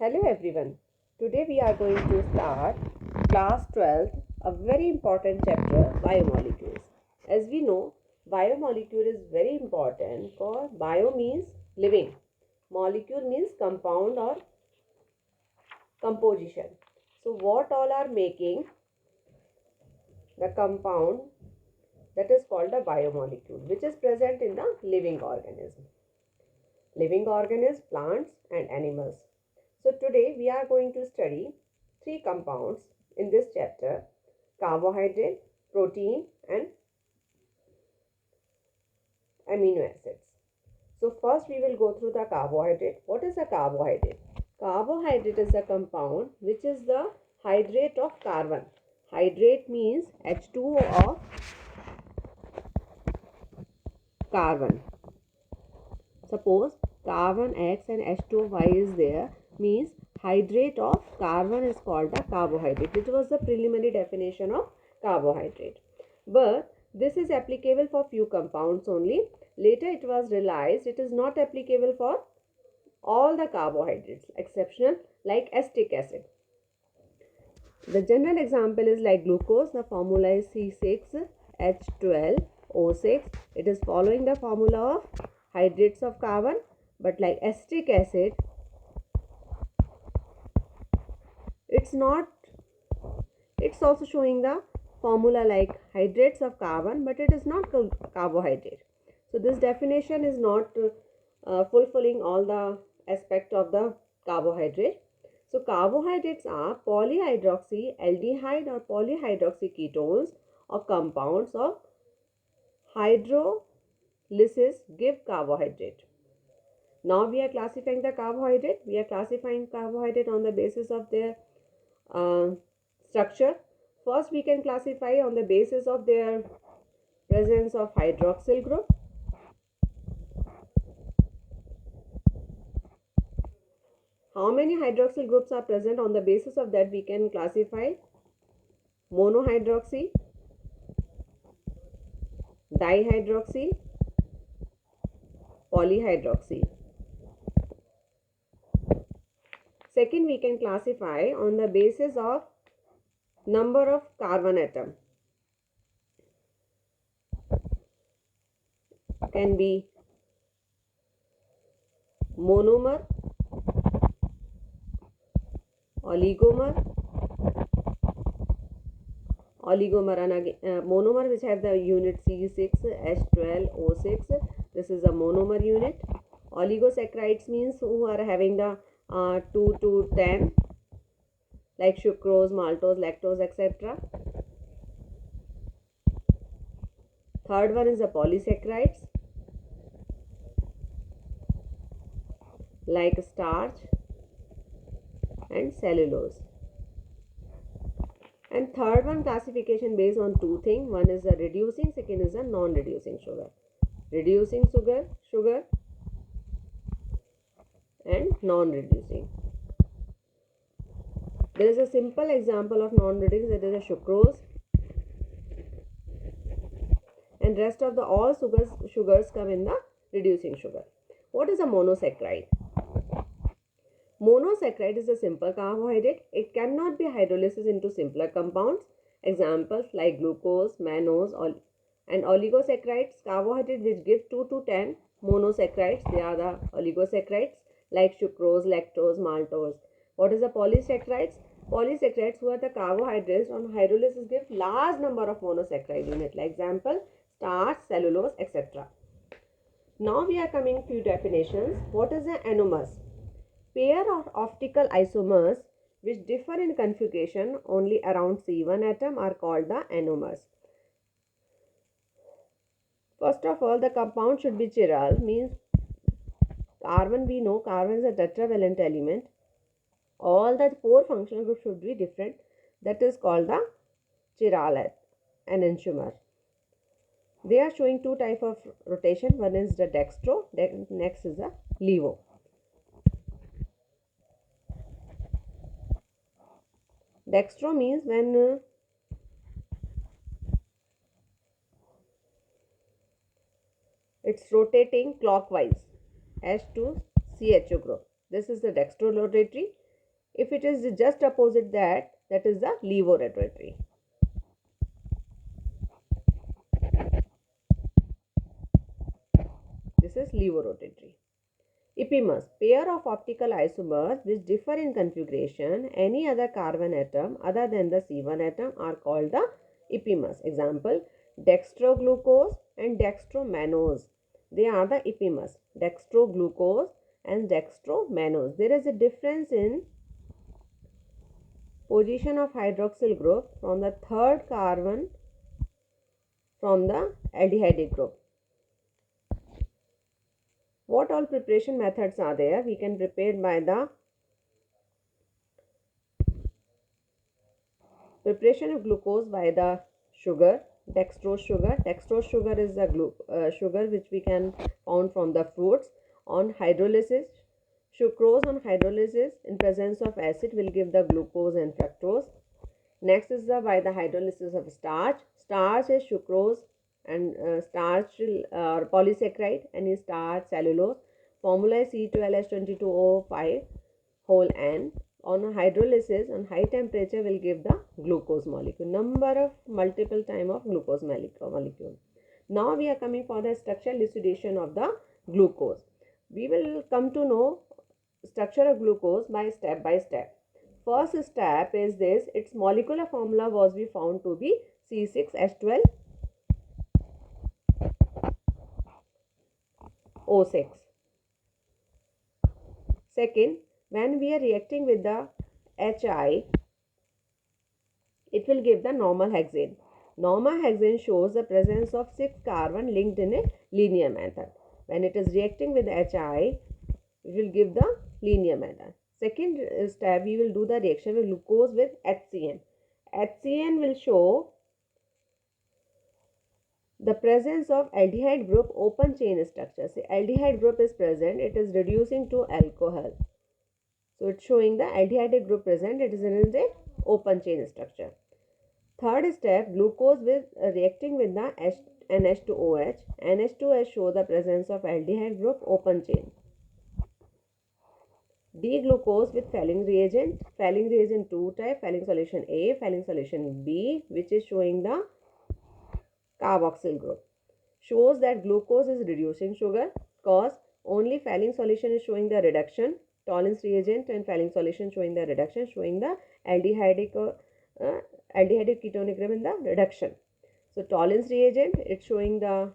Hello everyone. Today we are going to start class 12th, a very important chapter, biomolecules. As we know, biomolecule is very important for bio means living. Molecule means compound or composition. So what all are making the compound that is called a biomolecule, which is present in the living organism. Living organisms, plants and animals. So today we are going to study three compounds in this chapter: carbohydrate, protein and amino acids. So first we will go through the carbohydrate. What is a carbohydrate? Carbohydrate is a compound which is the hydrate of carbon. Hydrate means H2O of carbon. Suppose carbon X and H2O is there, means hydrate of carbon is called a carbohydrate. It was the preliminary definition of carbohydrate. But this is applicable for few compounds only. Later it was realized it is not applicable for all the carbohydrates, exceptional like acetic acid. The general example is like glucose. The formula is C6H12O6. It is following the formula of hydrates of carbon, but like acetic acid, it's not, it's also showing the formula like hydrates of carbon, but it is not carbohydrate. So this definition is not fulfilling all the aspect of the carbohydrate. So carbohydrates are polyhydroxy or polyhydroxy ketones or compounds of hydrolysis give carbohydrate. Now we are classifying the carbohydrate. We are classifying carbohydrate on the basis of their structure. First, we can classify on the basis of their presence of hydroxyl group. How many hydroxyl groups are present? On the basis of that, we can classify monohydroxy, dihydroxy, polyhydroxy. Second, we can classify on the basis of number of carbon atom. Can be monomer, oligomer, and again, monomer which have the unit C6H12O6. This is a monomer unit. Oligosaccharides means who are having the 2 to 10 like sucrose, maltose, lactose, etc. Third one is the polysaccharides like starch and cellulose. And third one classification based on two things. One is a reducing, second is a non-reducing sugar. Reducing sugar and non-reducing. There is a simple example of non-reducing, that is a sucrose, and rest of the all sugars come in the reducing sugar. What is a monosaccharide? Monosaccharide is a simple carbohydrate. It cannot be hydrolyzed into simpler compounds. Examples like glucose, mannose, and oligosaccharides, carbohydrates which give 2 to 10 monosaccharides. They are the oligosaccharides like sucrose, lactose, maltose. What is the polysaccharides? Polysaccharides who are the carbohydrates on hydrolysis give large number of monosaccharide unit. Like example, starch, cellulose, etc. Now we are coming to definitions. What is an anomers? Pair of optical isomers which differ in configuration only around C1 atom are called the anomers. First of all, the compound should be chiral, means carbon, we know carbon is a tetravalent element. All the four functional groups should be different. That is called the chiral enantiomer. They are showing two type of rotation. One is the dextro, next is the levo. Dextro means when it's rotating clockwise as to CHO group. This is the dextrorotatory. If it is just opposite that, that is the levorotatory. This is levorotatory. Epimers, pair of optical isomers which differ in configuration. Any other carbon atom other than the C1 atom are called the epimers. Example, dextroglucose and dextromannose. They are the epimers. Dextroglucose and dextromannose. There is a difference in position of hydroxyl group from the third carbon from the aldehyde group. What all preparation methods are there? We can prepare by the preparation of glucose by the sugar, dextrose sugar. Dextrose sugar is the sugar which we can found from the fruits. On hydrolysis, sucrose on hydrolysis in presence of acid will give the glucose and fructose. Next is the by the hydrolysis of starch. Starch is sucrose and starch or polysaccharide, and is starch cellulose. Formula is C12H22O5 whole N. On hydrolysis on high temperature will give the glucose molecule, number of multiple time of glucose molecule. Now we are coming for the structural elucidation of the glucose. We will come to know structure of glucose by step. First step is this: its molecular formula was we found to be C6H12O6. Second, when we are reacting with the HI, it will give the normal hexane. Normal hexane shows the presence of 6 carbon linked in a linear method. When it is reacting with HI, it will give the linear method. Second step, we will do the reaction with glucose with HCN. HCN will show the presence of aldehyde group open chain structure. See, aldehyde group is present, it is reducing to alcohol. So it's showing the aldehyde group present, it is in the open chain structure. Third step, glucose with reacting with the NH2OH. NH2OH show the presence of aldehyde group open chain. D-glucose with Fehling reagent. Fehling reagent 2 type, Fehling solution A, Fehling solution B, which is showing the carboxyl group. Shows that glucose is reducing sugar, cause only Fehling solution is showing the reduction. Tollens reagent and Fehling solution showing the reduction, showing the aldehydic ketonic group in the reduction. So Tollens reagent, it's showing the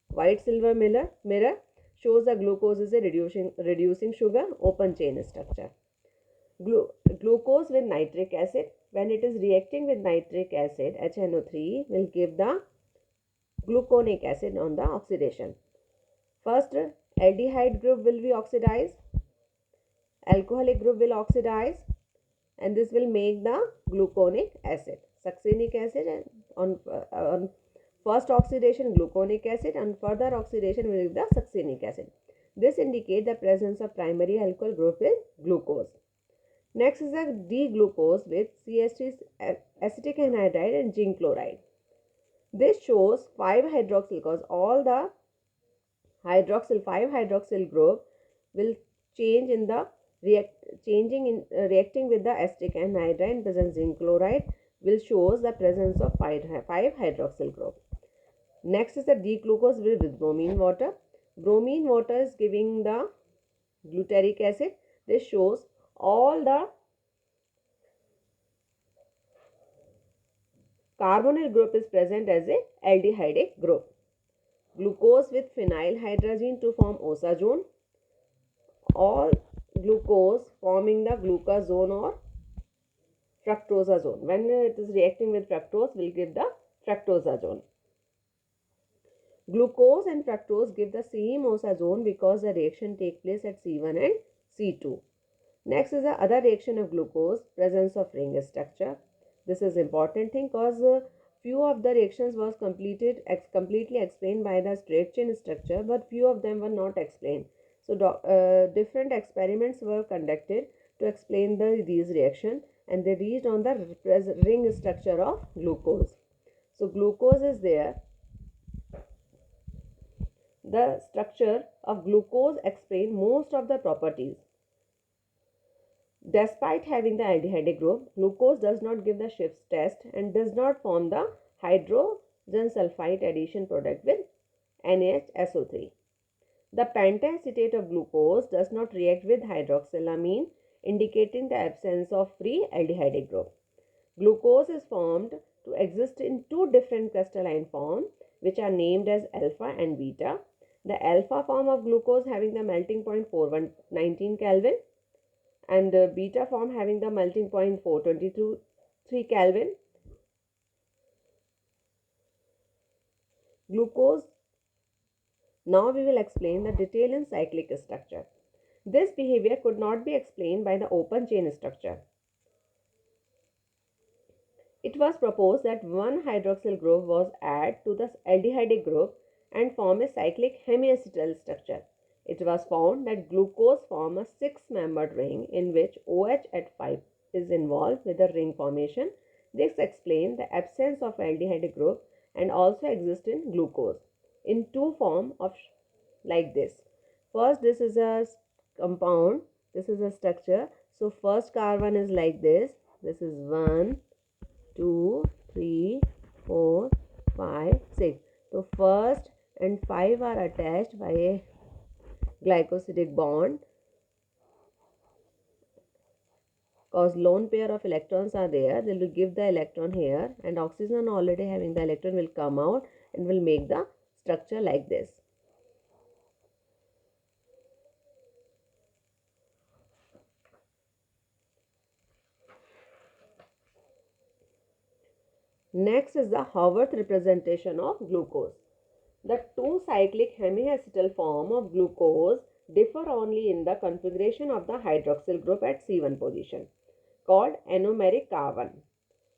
white silver mirror, shows the glucose is a reducing sugar, open chain structure. Glucose with nitric acid, when it is reacting with nitric acid, HNO3 will give the gluconic acid on the oxidation. First, aldehyde group will be oxidized, alcoholic group will oxidize, and this will make the gluconic acid, succinic acid, and on first oxidation gluconic acid, and further oxidation will give the succinic acid. This indicates the presence of primary alcohol group in glucose. Next is the D-glucose with CH3 acetic anhydride and zinc chloride. This shows 5-hydroxyl, because all the 5-hydroxyl group will change in the reacting with the acetic anhydride and present zinc chloride will shows the presence of 5-hydroxyl group. Next is the D-glucose with bromine water. Bromine water is giving the glutaric acid. This shows all the carbonyl group is present as a aldehydic group. Glucose with phenyl hydrazine to form osazone. All glucose forming the glucazone or fructosazone. When it is reacting with fructose, will give the fructosazone. Glucose and fructose give the same osazone because the reaction take place at C1 and C2. Next is the other reaction of glucose, presence of ring structure. This is important thing because few of the reactions was completely explained by the straight chain structure, but few of them were not explained. So different experiments were conducted to explain these reactions, and they reached on the ring structure of glucose. So glucose is there. The structure of glucose explain most of the properties. Despite having the aldehyde group, glucose does not give the Schiff's test and does not form the hydrogen sulfide addition product with NHSO3. The pentacetate of glucose does not react with hydroxylamine, indicating the absence of free aldehyde group. Glucose is formed to exist in two different crystalline forms, which are named as alpha and beta. The alpha form of glucose having the melting point 4119 Kelvin and the beta form having the melting point 423 Kelvin. Glucose. Now we will explain the detail in cyclic structure. This behavior could not be explained by the open chain structure. It was proposed that one hydroxyl group was added to the aldehyde group and form a cyclic hemiacetal structure. It was found that glucose form a six-membered ring in which OH at 5 is involved with the ring formation. This explains the absence of aldehyde group and also exists in glucose in two form of like this. First, this is a compound, this is a structure. So first carbon is like this. This is 1, 2, 3, 4, 5, 6. So first and 5 are attached by a glycosidic bond. Cause lone pair of electrons are there, they will give the electron here, and oxygen already having the electron will come out and will make the structure like this. Next is the Haworth representation of glucose. The two cyclic hemiacetal form of glucose differ only in the configuration of the hydroxyl group at C1 position, called anomeric carbon,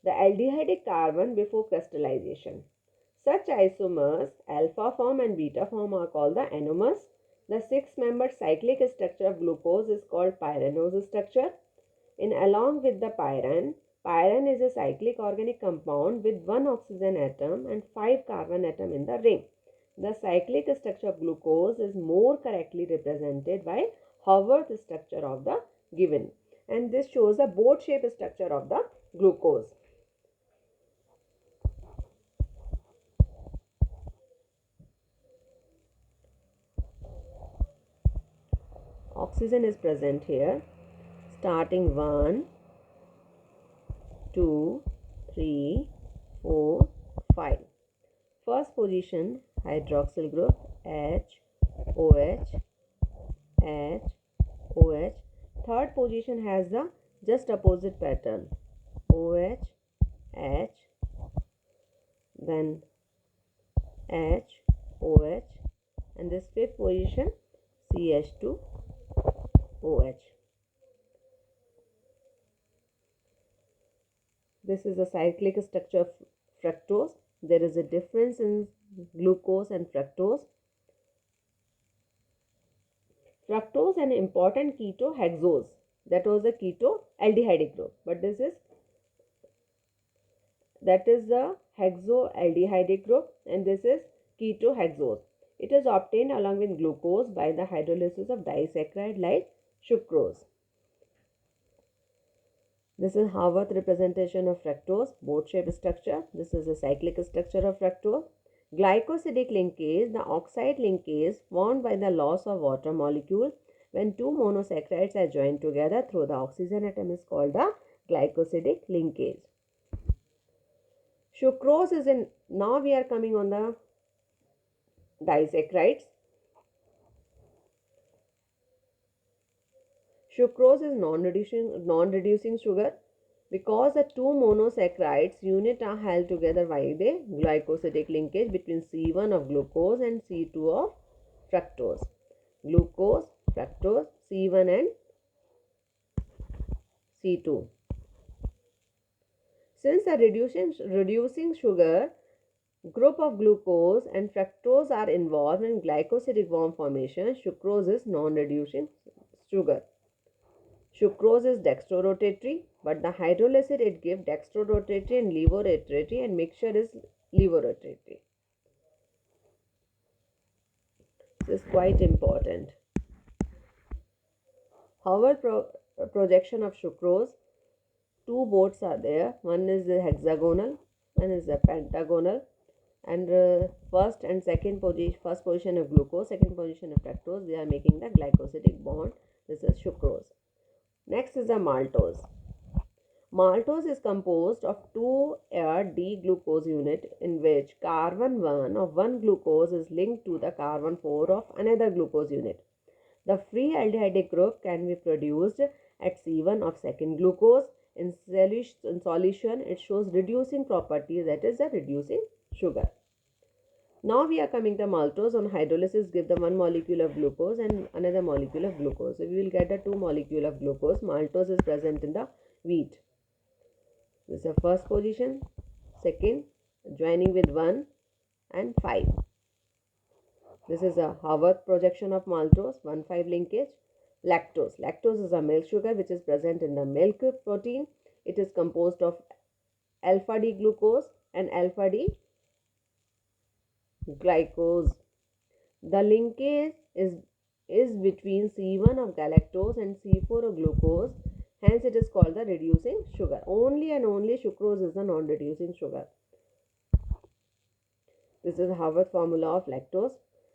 the aldehyde carbon before crystallization. Such isomers, alpha form and beta form, are called the anomers. The six-membered cyclic structure of glucose is called pyranose structure. Along with the pyran is a cyclic organic compound with one oxygen atom and five carbon atom in the ring. The cyclic structure of glucose is more correctly represented by Haworth structure of the given, and this shows a boat-shaped structure of the glucose. Oxygen is present here, starting 1, 2, 3, 4, 5. First position hydroxyl group H, OH, H, OH. Third position has the just opposite pattern, OH, H, then H, OH, and this fifth position CH2, OH. This is the cyclic structure of fructose. There is a difference in glucose and fructose. Fructose an important ketohexose. That was a ketoaldehyde group, but that is the hexoaldehyde group, and this is ketohexose. It is obtained along with glucose by the hydrolysis of disaccharide like sucrose. This is Haworth representation of fructose, boat-shaped structure. This is the cyclic structure of fructose. Glycosidic linkage, the oxide linkage formed by the loss of water molecule when two monosaccharides are joined together through the oxygen atom, is called the glycosidic linkage. Sucrose is in, now we are coming on the disaccharides. Sucrose is non-reducing sugar because the two monosaccharides unit are held together by the glycosidic linkage between C1 of glucose and C2 of fructose. Glucose, fructose, C1 and C2. Since the reducing sugar group of glucose and fructose are involved in glycosidic worm formation, sucrose is non-reducing sugar. Sucrose is dextrorotatory, but the hydrolysis it gives dextrorotatory and levorotatory, and mixture is levorotatory. This is quite important. Haworth projection of sucrose. Two boards are there. One is the hexagonal, one is the pentagonal, and first and second position, first position of glucose, second position of fructose, they are making the glycosidic bond. This is sucrose. Next is the maltose. Maltose is composed of two D-glucose unit in which carbon 1 of one glucose is linked to the carbon 4 of another glucose unit. The free aldehydic group can be produced at C1 of second glucose. In solution, it shows reducing property, that is the reducing sugar. Now we are coming to maltose. On hydrolysis, give the one molecule of glucose and another molecule of glucose. So we will get the two molecule of glucose. Maltose is present in the wheat. This is the first position, second, joining with 1 and 5. This is a Haworth projection of maltose, 1,5 linkage. Lactose. Lactose is a milk sugar which is present in the milk protein. It is composed of alpha D glucose and alpha D glycose. The linkage is between C1 of galactose and C4 of glucose. Hence, it is called the reducing sugar. Only and only sucrose is the non-reducing sugar. This is the Haworth formula of lactose.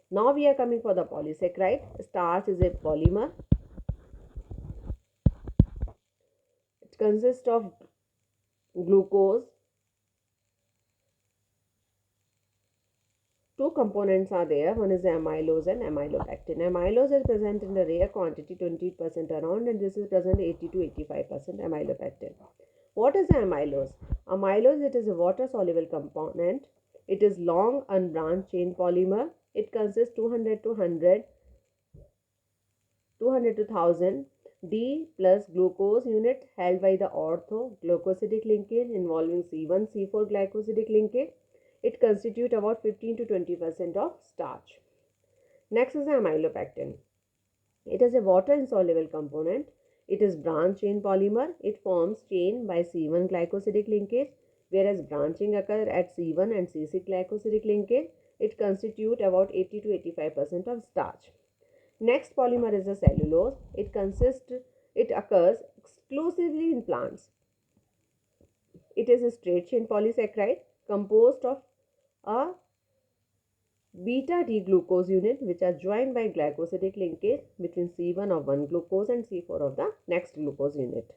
Now we are coming for the polysaccharide. Starch is a polymer. It consists of glucose. Two components are there. One is the amylose and amylopectin. Amylose is present in the rare quantity, 20% around, and this is present 80 to 85% amylopectin. What is the amylose? Amylose, it is a water-soluble component. It is long unbranched chain polymer. It consists 200 to 1000 D plus glucose unit held by the ortho-glucosidic linkage involving C1, C4 glycosidic linkage. It constitutes about 15 to 20% of starch. Next is the amylopectin. It is a water-insoluble component. It is branch chain polymer. It forms chain by C1 glycosidic linkage, whereas branching occurs at C1 and C6 glycosidic linkage. It constitutes about 80 to 85% of starch. Next polymer is the cellulose. It occurs exclusively in plants. It is a straight chain polysaccharide composed of a beta D glucose unit which are joined by glycosidic linkage between C1 of one glucose and C4 of the next glucose unit.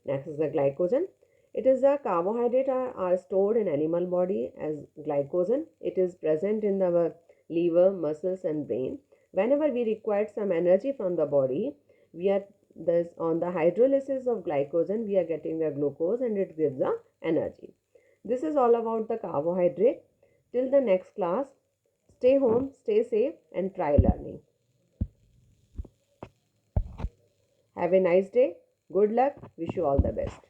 Next is the glycogen. It is a carbohydrate are stored in animal body as glycogen. It is present in our liver, muscles and brain. Whenever we require some energy from the body, we are on the hydrolysis of glycogen, we are getting the glucose and it gives the energy. This is all about the carbohydrate. Till the next class, stay home, stay safe and try learning. Have a nice day. Good luck. Wish you all the best.